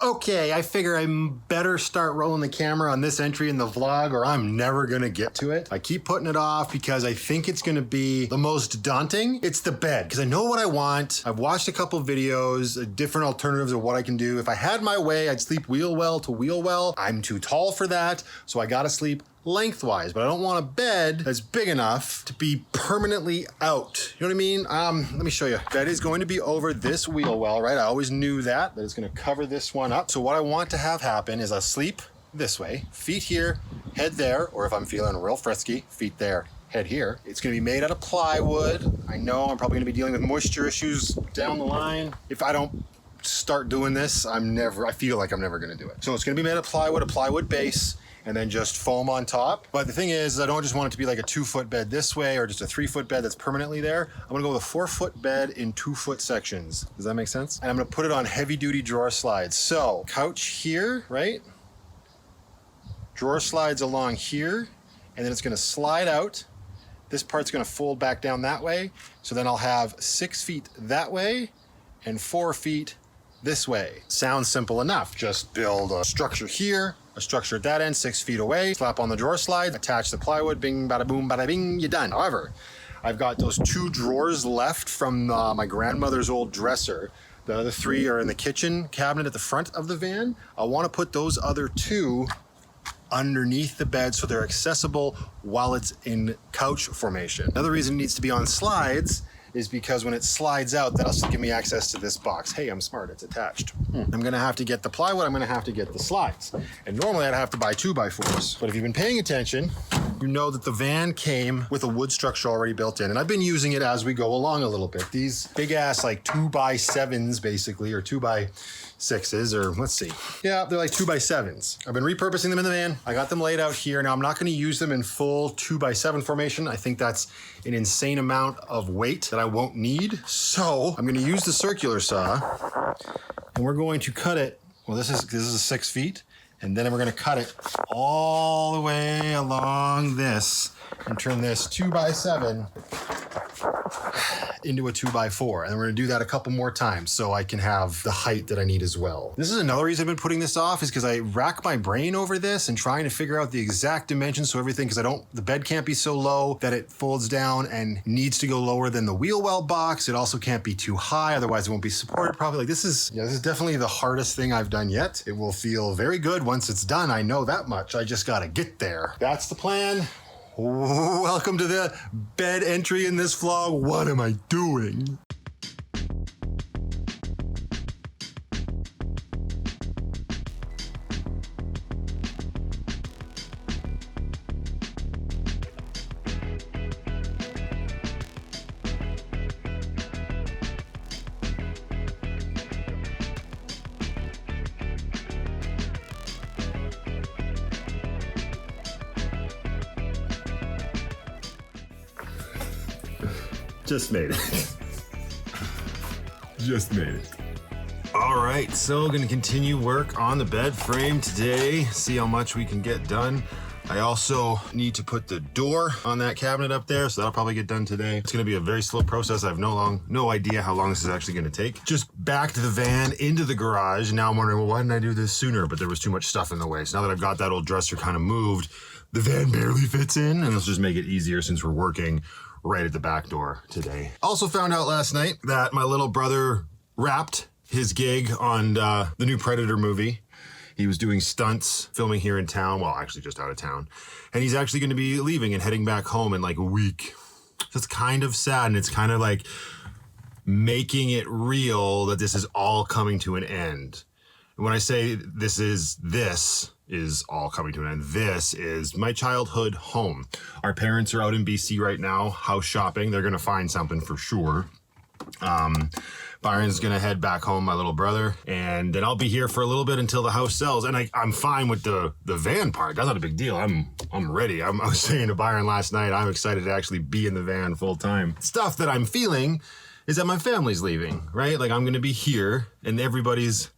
Okay, I figure I better start rolling the camera on this entry in the vlog or I'm never gonna get to it. I keep putting it off because I think it's gonna be the most daunting. It's the bed, because I know what I want. I've watched a couple videos, different alternatives of what I can do. If I had my way, I'd sleep wheel well to wheel well. I'm too tall for that, so I gotta sleep lengthwise, but I don't want a bed that's big enough to be permanently out. You know what I mean? Let me show you. Bed is going to be over this wheel well, right? I always knew that it's going to cover this one up. So what I want to have happen is I sleep this way, feet here, head there, or if I'm feeling real frisky, feet there, head here. It's going to be made out of plywood. I know I'm probably going to be dealing with moisture issues down the line. If I don't start doing this, I feel like I'm never going to do it. So it's going to be made of plywood, a plywood base, and then just foam on top. But the thing is, I don't just want it to be like a 2-foot bed this way or just a 3-foot bed that's permanently there. I'm gonna go with a 4-foot bed in 2-foot sections. Does that make sense? And I'm gonna put it on heavy duty drawer slides. So couch here, right? Drawer slides along here, and then it's gonna slide out. This part's gonna fold back down that way. So then I'll have 6 feet that way and 4 feet this way. Sounds simple enough. Just build a structure here, a structure at that end, 6 feet away, slap on the drawer slide, attach the plywood, bing, bada boom, bada bing, you're done. However, I've got those 2 drawers left from my grandmother's old dresser. The other 3 are in the kitchen cabinet at the front of the van. I want to put those other 2 underneath the bed so they're accessible while it's in couch formation. Another reason it needs to be on slides is because when it slides out, that'll still give me access to this box. Hey, I'm smart, it's attached. I'm gonna have to get the plywood, I'm gonna have to get the slides. And normally I'd have to buy 2x4s. But if you've been paying attention, you know that the van came with a wood structure already built in. And I've been using it as we go along a little bit. These big ass like 2x7s basically, or 2x6s, or let's see. Yeah, they're like 2x7s. I've been repurposing them in the van. I got them laid out here. Now I'm not gonna use them in full 2x7 formation. I think that's an insane amount of weight that I won't need. So I'm gonna use the circular saw and we're going to cut it. Well, this is 6 feet. And then we're gonna cut it all the way along this and turn this 2x7 into a 2x4. And we're gonna do that a couple more times so I can have the height that I need as well. This is another reason I've been putting this off, is because I rack my brain over this and trying to figure out the exact dimensions so everything, because the bed can't be so low that it folds down and needs to go lower than the wheel well box. It also can't be too high, otherwise it won't be supported properly. Like this is definitely the hardest thing I've done yet. It will feel very good once it's done. I know that much. I just gotta get there. That's the plan. Welcome to the bed entry in this vlog. What am I doing? Just made it. Just made it. All right, so gonna continue work on the bed frame today, see how much we can get done. I also need to put the door on that cabinet up there, so that'll probably get done today. It's gonna be a very slow process. I have no idea how long this is actually gonna take. Just backed the van into the garage, and now I'm wondering, well, why didn't I do this sooner? But there was too much stuff in the way. So now that I've got that old dresser kind of moved, the van barely fits in, and let's just make it easier since we're working right at the back door today. Also found out last night that my little brother wrapped his gig on the new Predator movie. He was doing stunts, filming here in town, well, actually just out of town. And he's actually gonna be leaving and heading back home in like a week. So it's kind of sad, and it's kind of like making it real that this is all coming to an end. And when I say this is all coming to an end, this is my childhood home. Our parents are out in BC right now, house shopping. They're gonna find something for sure. Byron's gonna head back home, my little brother, and then I'll be here for a little bit until the house sells. And I'm fine with the van part. That's not a big deal. I'm ready. I was saying to Byron last night, I'm excited to actually be in the van full time. Stuff that I'm feeling is that my family's leaving, right? Like I'm gonna be here and everybody's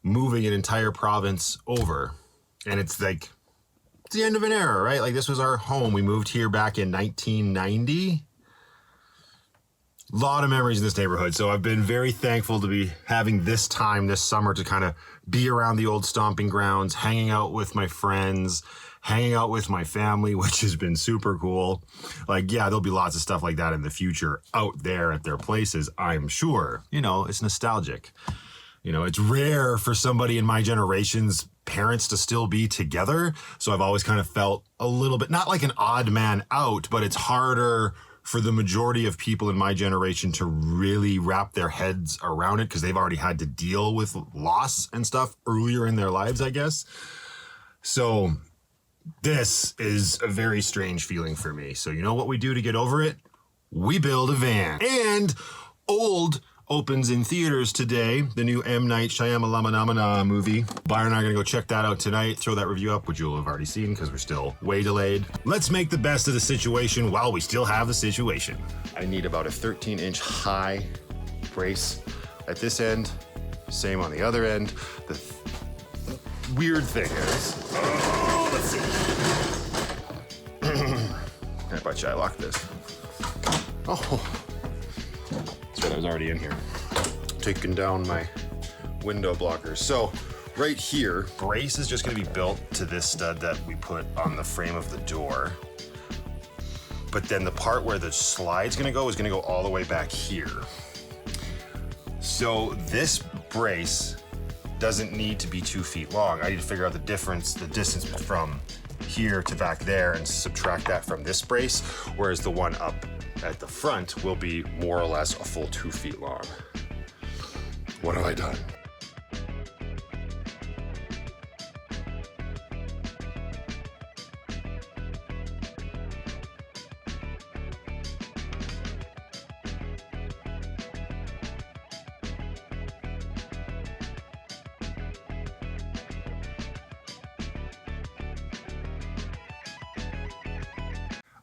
moving an entire province over. And it's like, it's the end of an era, right? Like this was our home. We moved here back in 1990. A lot of memories in this neighborhood. So I've been very thankful to be having this time this summer to kind of be around the old stomping grounds, hanging out with my friends, hanging out with my family, which has been super cool. Like, yeah, there'll be lots of stuff like that in the future out there at their places, I'm sure. You know, it's nostalgic. You know, it's rare for somebody in my generation's parents to still be together. So I've always kind of felt a little bit, not like an odd man out, but it's harder for the majority of people in my generation to really wrap their heads around it because they've already had to deal with loss and stuff earlier in their lives, I guess. So this is a very strange feeling for me. So you know what we do to get over it? We build a van. And Old opens in theaters today, the new M. Night Shyamalan movie. Byron and I are going to go check that out tonight, throw that review up, which you'll have already seen because we're still way delayed. Let's make the best of the situation while we still have the situation. I need about a 13-inch high brace at this end, same on the other end. The weird thing is, let's see. I bet you I locked this. Oh. That's right, I was already in here. Taking down my window blockers. So right here, brace is just gonna be built to this stud that we put on the frame of the door. But then the part where the slide's gonna go is gonna go all the way back here. So this brace doesn't need to be 2 feet long. I need to figure out the distance from here to back there and subtract that from this brace, whereas the one up at the front will be more or less a full 2 feet long. What have I done?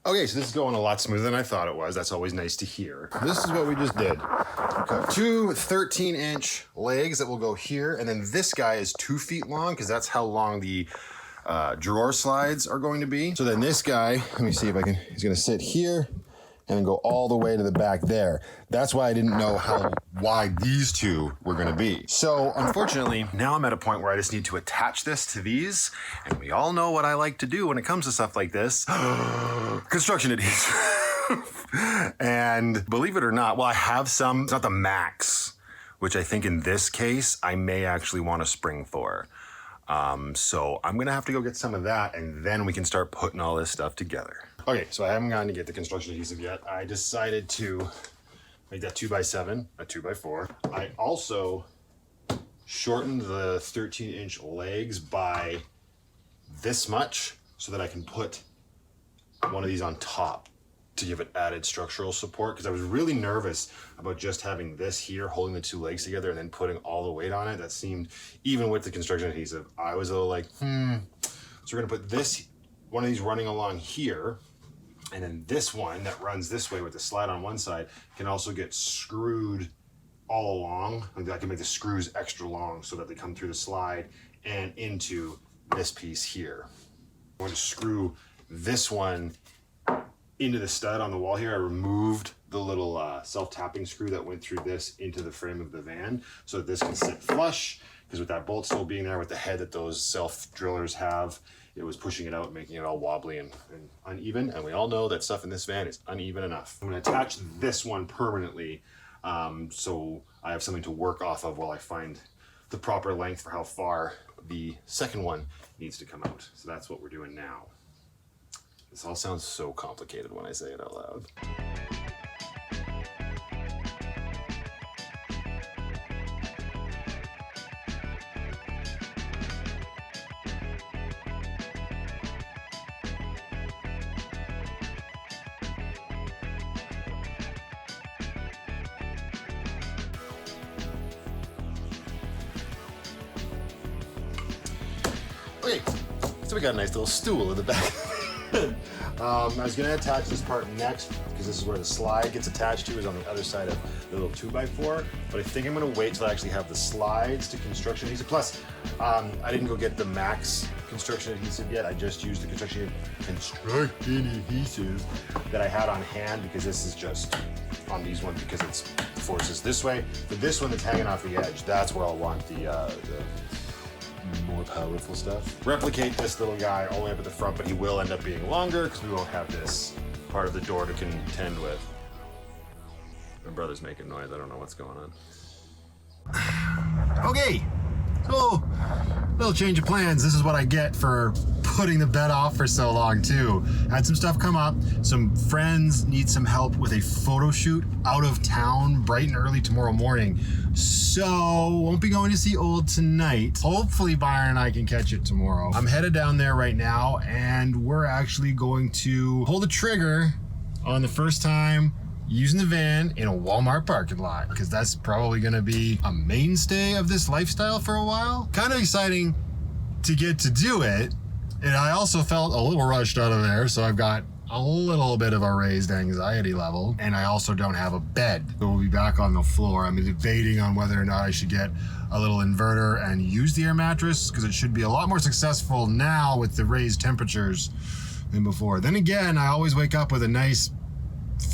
Okay, so this is going a lot smoother than I thought it was. That's always nice to hear. This is what we just did. Got 2 13-inch legs that will go here, and then this guy is 2 feet long because that's how long the drawer slides are going to be. So then this guy, let me see if I can, he's gonna sit here and then go all the way to the back there. That's why I didn't know how wide these two were gonna be. So unfortunately, now I'm at a point where I just need to attach this to these, and we all know what I like to do when it comes to stuff like this. Construction adhesive. And believe it or not, well, I have some, it's not the max, which I think in this case, I may actually want a spring for. So I'm gonna have to go get some of that, and then we can start putting all this stuff together. Okay, so I haven't gotten to get the construction adhesive yet. I decided to make that 2x7, a 2x4. I also shortened the 13-inch legs by this much so that I can put one of these on top to give it added structural support, because I was really nervous about just having this here holding the 2 legs together and then putting all the weight on it. That seemed, even with the construction adhesive, I was a little like, So we're gonna put this, one of these running along here, and then this one that runs this way with the slide on one side can also get screwed all along. Like I can make the screws extra long so that they come through the slide and into this piece here. I'm going to screw this one into the stud on the wall here. I removed the little self-tapping screw that went through this into the frame of the van so that this can sit flush, because with that bolt still being there with the head that those self-drillers have, it was pushing it out, making it all wobbly and uneven. And we all know that stuff in this van is uneven enough. I'm gonna attach this one permanently so I have something to work off of while I find the proper length for how far the second one needs to come out. So that's what we're doing now. This all sounds so complicated when I say it out loud. Okay, so we got a nice little stool in the back. I was gonna attach this part next because this is where the slide gets attached to, is on the other side of the little 2x4, but I think I'm gonna wait till I actually have the slides to construction adhesive. Plus, I didn't go get the max construction adhesive yet. I just used the construction adhesive that I had on hand because this is just on these ones because it's forces this way. But this one that's hanging off the edge, that's where I'll want the more powerful stuff. Replicate this little guy all the way up at the front, but he will end up being longer because we won't have this part of the door to contend with. My brother's making noise. I don't know what's going on. Okay, so little change of plans. This is what I get for putting the bed off for so long too. Had some stuff come up. Some friends need some help with a photo shoot out of town bright and early tomorrow morning. So won't be going to see Old tonight. Hopefully Byron and I can catch it tomorrow. I'm headed down there right now and we're actually going to pull the trigger on the first time using the van in a Walmart parking lot, because that's probably gonna be a mainstay of this lifestyle for a while. Kind of exciting to get to do it. And I also felt a little rushed out of there, so I've got a little bit of a raised anxiety level. And I also don't have a bed. So we'll be back on the floor. I'm debating on whether or not I should get a little inverter and use the air mattress, because it should be a lot more successful now with the raised temperatures than before. Then again, I always wake up with a nice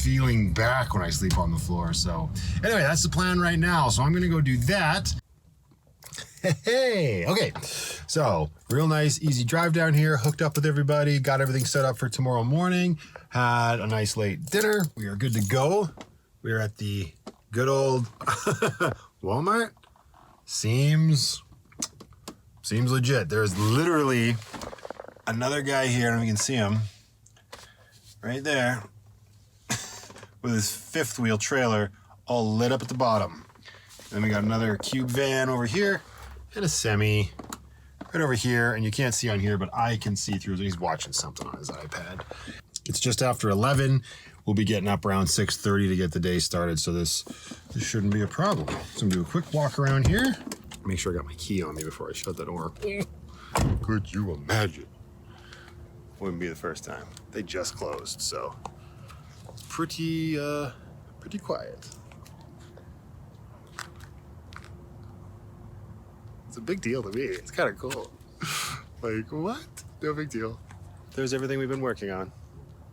feeling back when I sleep on the floor. So anyway, that's the plan right now. So I'm gonna go do that. Hey, okay. So real nice, easy drive down here, hooked up with everybody, got everything set up for tomorrow morning, had a nice late dinner. We are good to go. We are at the good old Walmart. Seems legit. There's literally another guy here, and we can see him right there, with his fifth wheel trailer all lit up at the bottom. Then we got another cube van over here and a semi right over here. And you can't see on here, but I can see through. He's watching something on his iPad. It's just after 11. We'll be getting up around 6:30 to get the day started. So this shouldn't be a problem. So I'm gonna do a quick walk around here. Make sure I got my key on me before I shut the door. Could you imagine? Wouldn't be the first time. They just closed, so pretty quiet. It's a big deal to me. It's kind of cool. Like, what? No big deal. There's everything we've been working on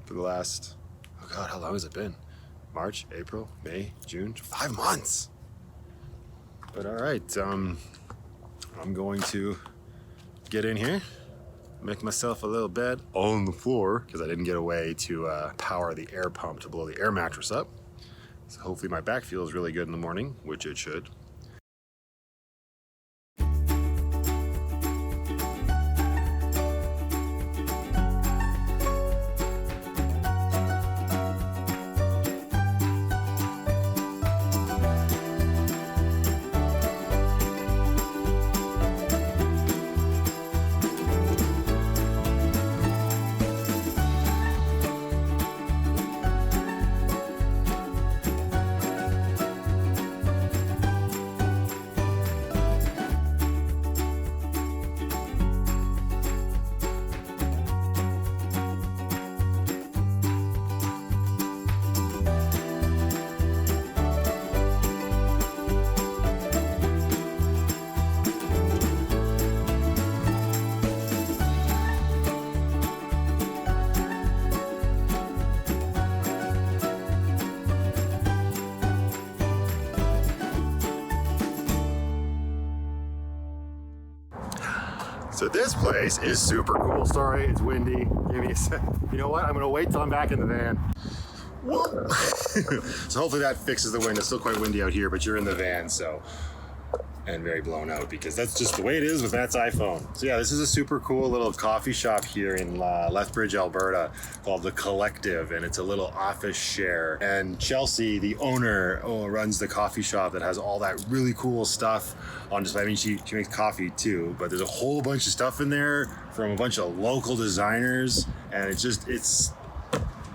for the last, oh God, how long has it been? March, April, May, June, 5 months. But all right, I'm going to get in here, make myself a little bed on the floor because I didn't get away to power the air pump to blow the air mattress up. So hopefully my back feels really good in the morning, which it should. So this place is super cool. Sorry, it's windy. Give me a sec. You know what? I'm gonna wait till I'm back in the van. Whoa. So hopefully that fixes the wind. It's still quite windy out here, but you're in the van, so. And very blown out because that's just the way it is with Matt's iPhone. So yeah, this is a super cool little coffee shop here in Lethbridge, Alberta called The Collective, and it's a little office share. And Chelsea, the owner, runs the coffee shop that has all that really cool stuff on display. I mean, she makes coffee too, but there's a whole bunch of stuff in there from a bunch of local designers, and it's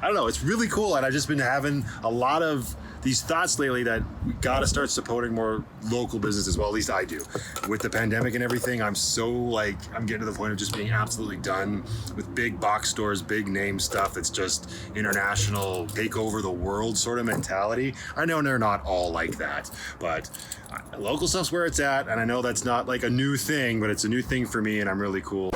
I don't know, it's really cool. And I've just been having a lot of these thoughts lately that we got to start supporting more local businesses. Well, at least I do. With the pandemic and everything, I'm getting to the point of just being absolutely done with big box stores, big name stuff that's just international, take over the world sort of mentality. I know they're not all like that, but local stuff's where it's at. And I know that's not like a new thing, but it's a new thing for me, and I'm really cool.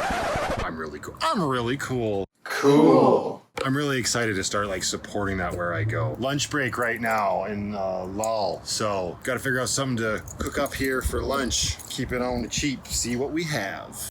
I'm really cool. I'm really cool. Cool. I'm really excited to start like supporting that where I go. Lunch break right now in lull. So got to figure out something to cook up here for lunch. Keep it on the cheap. See what we have.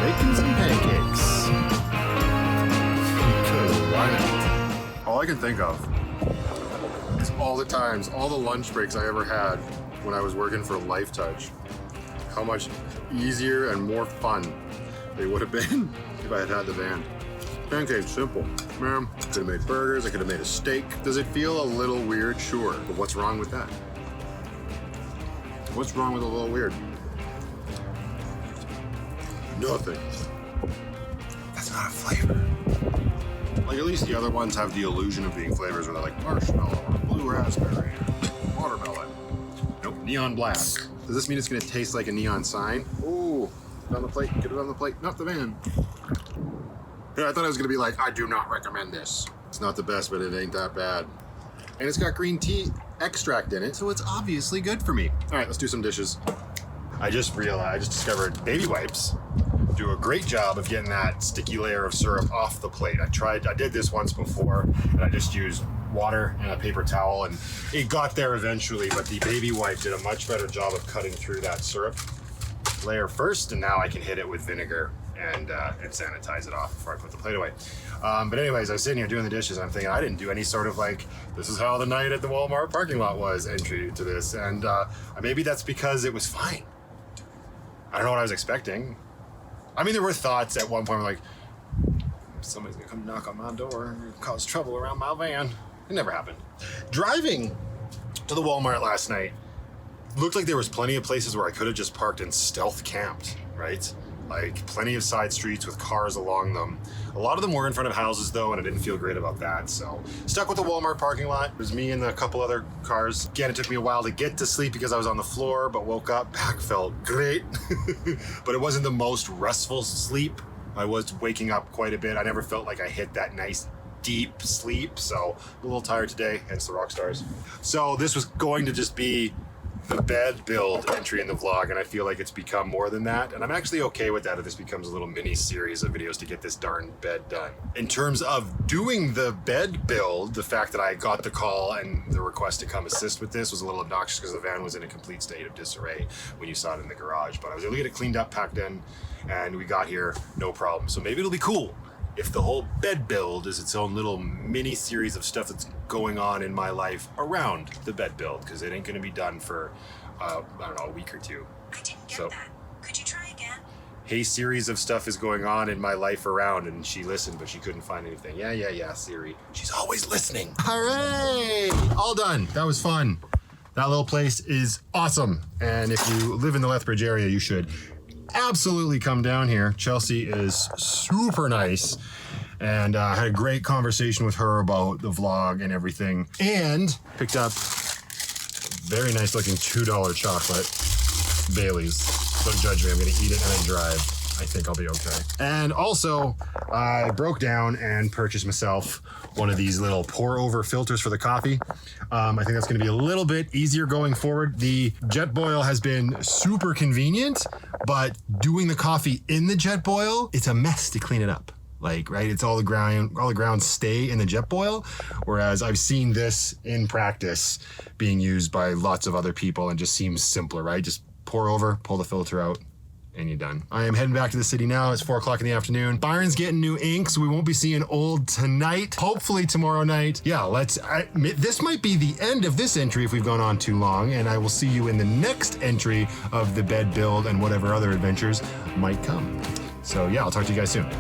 Making some pancakes. Because why not? All I can think of is all the times, all the lunch breaks I ever had when I was working for Life Touch. How much easier and more fun they would have been if I had had the van. Pancakes, simple. Man, could have made burgers, I could have made a steak. Does it feel a little weird? Sure, but what's wrong with that? What's wrong with a little weird? Nothing. That's not a flavor. Like at least the other ones have the illusion of being flavors where they're like marshmallow or blue raspberry, watermelon. Nope, neon black. Does this mean it's gonna taste like a neon sign? Ooh, get it on the plate, get it on the plate, not the van. Yeah, I thought it was gonna be like, I do not recommend this. It's not the best, but it ain't that bad. And it's got green tea extract in it, so it's obviously good for me. All right, let's do some dishes. I just discovered baby wipes do a great job of getting that sticky layer of syrup off the plate. I did this once before, and I just used water and a paper towel, and it got there eventually, but the baby wipe did a much better job of cutting through that syrup layer first, and now I can hit it with vinegar and sanitize it off before I put the plate away. But anyways, I was sitting here doing the dishes, and I'm thinking I didn't do any sort of like, this is how the night at the Walmart parking lot was entry to this, and maybe that's because it was fine. I don't know what I was expecting. I mean, there were thoughts at one point like, somebody's gonna come knock on my door and cause trouble around my van. It never happened. Driving to the Walmart last night, looked like there was plenty of places where I could have just parked and stealth camped, right? Like plenty of side streets with cars along them. A lot of them were in front of houses though, and I didn't feel great about that. So stuck with the Walmart parking lot. It was me and a couple other cars. Again, it took me a while to get to sleep because I was on the floor, but woke up, back felt great. But it wasn't the most restful sleep. I was waking up quite a bit. I never felt like I hit that nice deep sleep. So a little tired today, hence the rock stars. So this was going to just be the bed build entry in the vlog, and I feel like it's become more than that, and I'm actually okay with that if this becomes a little mini series of videos to get this darn bed done. In terms of doing the bed build, the fact that I got the call and the request to come assist with this was a little obnoxious because the van was in a complete state of disarray when you saw it in the garage, but I was able to get it cleaned up, packed in, and we got here no problem. So maybe it'll be cool if the whole bed build is its own little mini series of stuff that's going on in my life around the bed build, because it ain't going to be done for, I don't know, a week or two. I didn't get that. Could you try again? Hey, series of stuff is going on in my life around, and she listened, but she couldn't find anything. Yeah, Siri. She's always listening. Hooray! All done. That was fun. That little place is awesome. And if you live in the Lethbridge area, you should absolutely come down here. Chelsea is super nice, and I had a great conversation with her about the vlog and everything, and picked up very nice looking $2 chocolate Bailey's. Don't judge me, I'm gonna eat it and then drive. I think I'll be okay. And also, I broke down and purchased myself one of these little pour over filters for the coffee. I think that's gonna be a little bit easier going forward. The jet boil has been super convenient, but doing the coffee in the jet boil, it's a mess to clean it up. Like, right, it's all the grounds stay in the jet boil. Whereas I've seen this in practice being used by lots of other people and just seems simpler, right? Just pour over, pull the filter out, and you're done. I am heading back to the city now. It's 4 o'clock in the afternoon. Byron's getting new ink, so we won't be seeing old tonight. Hopefully tomorrow night. Yeah, this might be the end of this entry if we've gone on too long, and I will see you in the next entry of the bed build and whatever other adventures might come. So yeah, I'll talk to you guys soon.